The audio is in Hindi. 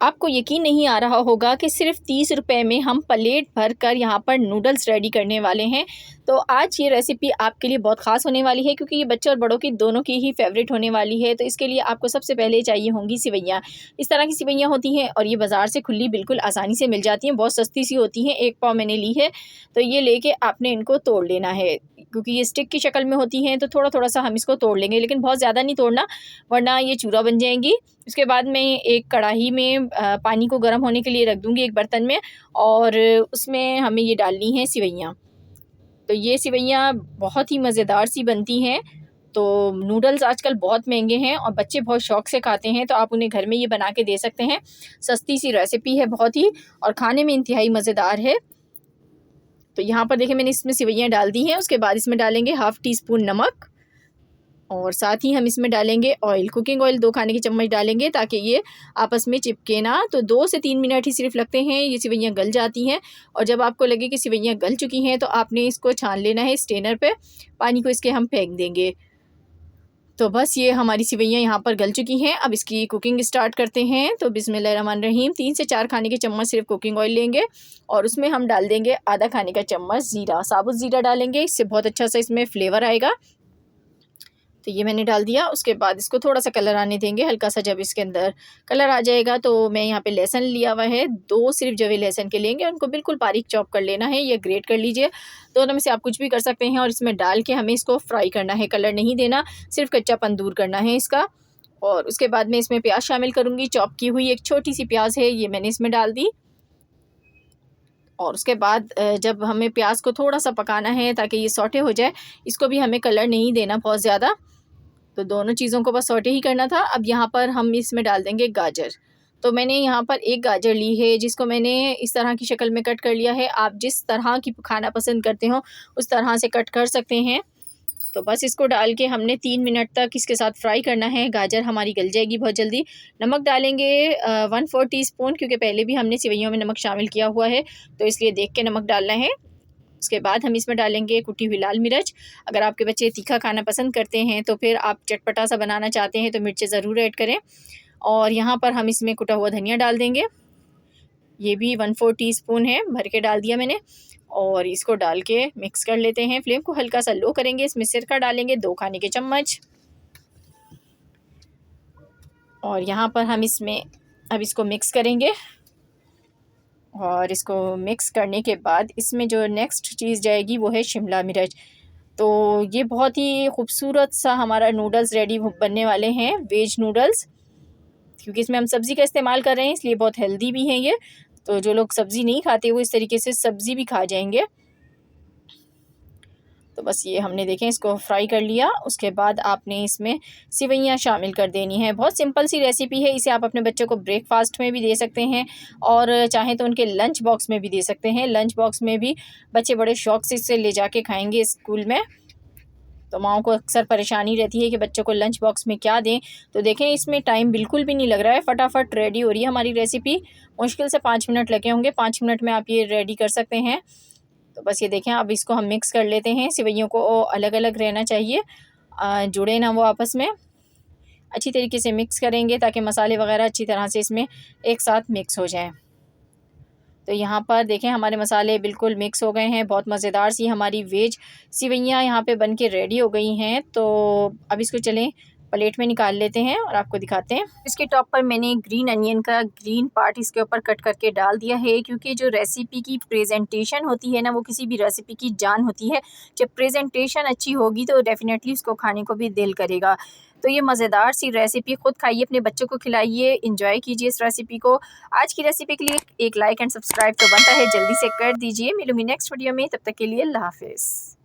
आपको यकीन नहीं आ रहा होगा कि सिर्फ 30 रुपए में हम प्लेट भर कर यहाँ पर नूडल्स रेडी करने वाले हैं। तो आज ये रेसिपी आपके लिए बहुत ख़ास होने वाली है, क्योंकि ये बच्चों और बड़ों की दोनों की ही फेवरेट होने वाली है। तो इसके लिए आपको सबसे पहले चाहिए होंगी सिवैयाँ। इस तरह की सिवैयाँ होती हैं और ये बाज़ार से खुली बिल्कुल आसानी से मिल जाती हैं, बहुत सस्ती सी होती हैं। 1 पाव मैंने ली है। तो ये लेके आपने इनको तोड़ लेना है, क्योंकि ये स्टिक की शक्ल में होती हैं। तो थोड़ा-थोड़ा सा हम इसको तोड़ लेंगे, लेकिन बहुत ज़्यादा नहीं तोड़ना, वरना ये चूरा बन जाएँगी। उसके बाद मैं एक कढ़ाई में पानी को गर्म होने के लिए रख दूँगी एक बर्तन में, और उसमें हमें ये डालनी है सिवैयाँ। तो ये सिवैयाँ बहुत ही मज़ेदार सी बनती हैं। तो नूडल्स आजकल बहुत महंगे हैं और बच्चे बहुत शौक़ से खाते हैं, तो आप उन्हें घर में ये बना के दे सकते हैं। सस्ती सी रेसिपी है बहुत ही, और खाने में इंतहाई मज़ेदार है। तो यहाँ पर देखिए मैंने इसमें सिवैयाँ डाल दी हैं। उसके बाद इसमें डालेंगे हाफ़ टी स्पून नमक, और साथ ही हम इसमें डालेंगे ऑयल। कुकिंग ऑयल 2 खाने के चम्मच डालेंगे, ताकि ये आपस में चिपके ना। तो 2 से 3 मिनट ही सिर्फ लगते हैं, ये सिवैयाँ गल जाती हैं। और जब आपको लगे कि सिवैयाँ गल चुकी हैं, तो आपने इसको छान लेना है स्ट्रेनर पे। पानी को इसके हम फेंक देंगे। तो बस ये हमारी सिवैयाँ यहाँ पर गल चुकी हैं। अब इसकी कुकिंग स्टार्ट करते हैं। तो बिस्मिल्लाहिर्रहमानिर्रहीम, 3 से 4 खाने के चम्मच सिर्फ कुकिंग ऑयल लेंगे, और उसमें हम डाल देंगे आधा खाने का चम्मच ज़ीरा, साबुत ज़ीरा डालेंगे। इससे बहुत अच्छा सा इसमें फ्लेवर आएगा। तो ये मैंने डाल दिया। उसके बाद इसको थोड़ा-सा कलर आने देंगे, हल्का सा। जब इसके अंदर कलर आ जाएगा, तो मैं यहाँ पे लहसुन लिया हुआ है, 2 सिर्फ जवे लहसुन के लेंगे, उनको बिल्कुल बारीक चॉप कर लेना है, या ग्रेट कर लीजिए। दोनों में से आप कुछ भी कर सकते हैं। और इसमें डाल के हमें इसको फ्राई करना है, कलर नहीं देना, सिर्फ कच्चापन दूर करना है इसका। और उसके बाद मैं इसमें प्याज शामिल करूँगी। चॉप की हुई एक छोटी-सी प्याज है, ये मैंने इसमें डाल दी। और उसके बाद जब हमें प्याज को थोड़ा-सा पकाना है, ताकि ये सौटे हो जाए, इसको भी हमें कलर नहीं देना बहुत ज़्यादा। तो दोनों चीज़ों को बस सौटे ही करना था। अब यहाँ पर हम इसमें डाल देंगे गाजर। तो मैंने यहाँ पर एक गाजर ली है, जिसको मैंने इस तरह की शक्ल में कट कर लिया है। आप जिस तरह की खाना पसंद करते हो, उस तरह से कट कर सकते हैं। तो बस इसको डाल के हमने 3 मिनट तक इसके साथ फ्राई करना है। गाजर हमारी गल जाएगी बहुत जल्दी। नमक डालेंगे 1/4 टीस्पून, क्योंकि पहले भी हमने सेवइयों में नमक शामिल किया हुआ है, तो इसलिए देख के नमक डालना है। उसके बाद हम इसमें डालेंगे कुटी हुई लाल मिर्च। अगर आपके बच्चे तीखा खाना पसंद करते हैं, तो फिर आप चटपटा सा बनाना चाहते हैं, तो मिर्चें ज़रूर ऐड करें। और यहाँ पर हम इसमें कुटा हुआ धनिया डाल देंगे। ये भी 1/4 टीस्पून है, भर के डाल दिया मैंने। और इसको डाल के मिक्स कर लेते हैं। फ्लेम को हल्का सा लो करेंगे। इसमें सिरका डालेंगे 2 खाने के चम्मच। और यहाँ पर हम इसमें अब इसको मिक्स करेंगे। और इसको मिक्स करने के बाद इसमें जो नेक्स्ट चीज़ जाएगी, वो है शिमला मिर्च। तो ये बहुत ही खूबसूरत सा हमारा नूडल्स रेडी बनने वाले हैं, वेज नूडल्स। क्योंकि इसमें हम सब्ज़ी का इस्तेमाल कर रहे हैं, इसलिए बहुत हेल्दी भी हैं ये। तो जो लोग सब्ज़ी नहीं खाते, वो इस तरीके से सब्ज़ी भी खा जाएंगे। तो बस ये हमने देखें इसको फ्राई कर लिया। उसके बाद आपने इसमें सिवैयाँ शामिल कर देनी है। बहुत सिंपल सी रेसिपी है। इसे आप अपने बच्चों को ब्रेकफास्ट में भी दे सकते हैं, और चाहें तो उनके लंच बॉक्स में भी दे सकते हैं। लंच बॉक्स में भी बच्चे बड़े शौक़ से इसे ले जाके खाएँगे स्कूल में। तो माँओं को अक्सर परेशानी रहती है कि बच्चों को लंच बॉक्स में क्या दें। तो देखें, इसमें टाइम बिल्कुल भी नहीं लग रहा है, फटाफट रेडी हो रही है हमारी रेसिपी। मुश्किल से 5 मिनट लगे होंगे, 5 मिनट में आप ये रेडी कर सकते हैं। तो बस ये देखें, अब इसको हम मिक्स कर लेते हैं। सेवइयों को अलग-अलग रहना चाहिए, जुड़े ना वो आपस में। अच्छी तरीके से मिक्स करेंगे, ताकि मसाले वगैरह अच्छी तरह से इसमें एक साथ मिक्स हो जाएँ। तो यहाँ पर देखें, हमारे मसाले बिल्कुल मिक्स हो गए हैं। बहुत मज़ेदार सी हमारी वेज सेवइयाँ यहाँ पे बन के रेडी हो गई हैं। तो अब इसको चलें प्लेट में निकाल लेते हैं और आपको दिखाते हैं। इसके टॉप पर मैंने ग्रीन अनियन का ग्रीन पार्ट इसके ऊपर कट करके डाल दिया है, क्योंकि जो रेसिपी की प्रेजेंटेशन होती है ना, वो किसी भी रेसिपी की जान होती है। जब प्रेजेंटेशन अच्छी होगी, तो डेफिनेटली उसको खाने को भी दिल करेगा। तो ये मज़ेदार सी रेसिपी खुद खाइए, अपने बच्चों को खिलाइए, इंजॉय कीजिए इस रेसिपी को। आज की रेसिपी के लिए एक लाइक एंड सब्सक्राइब तो बनता है, जल्दी से कर दीजिए। मिलूंगी नेक्स्ट वीडियो में, तब तक के लिए अल्लाह हाफिज़।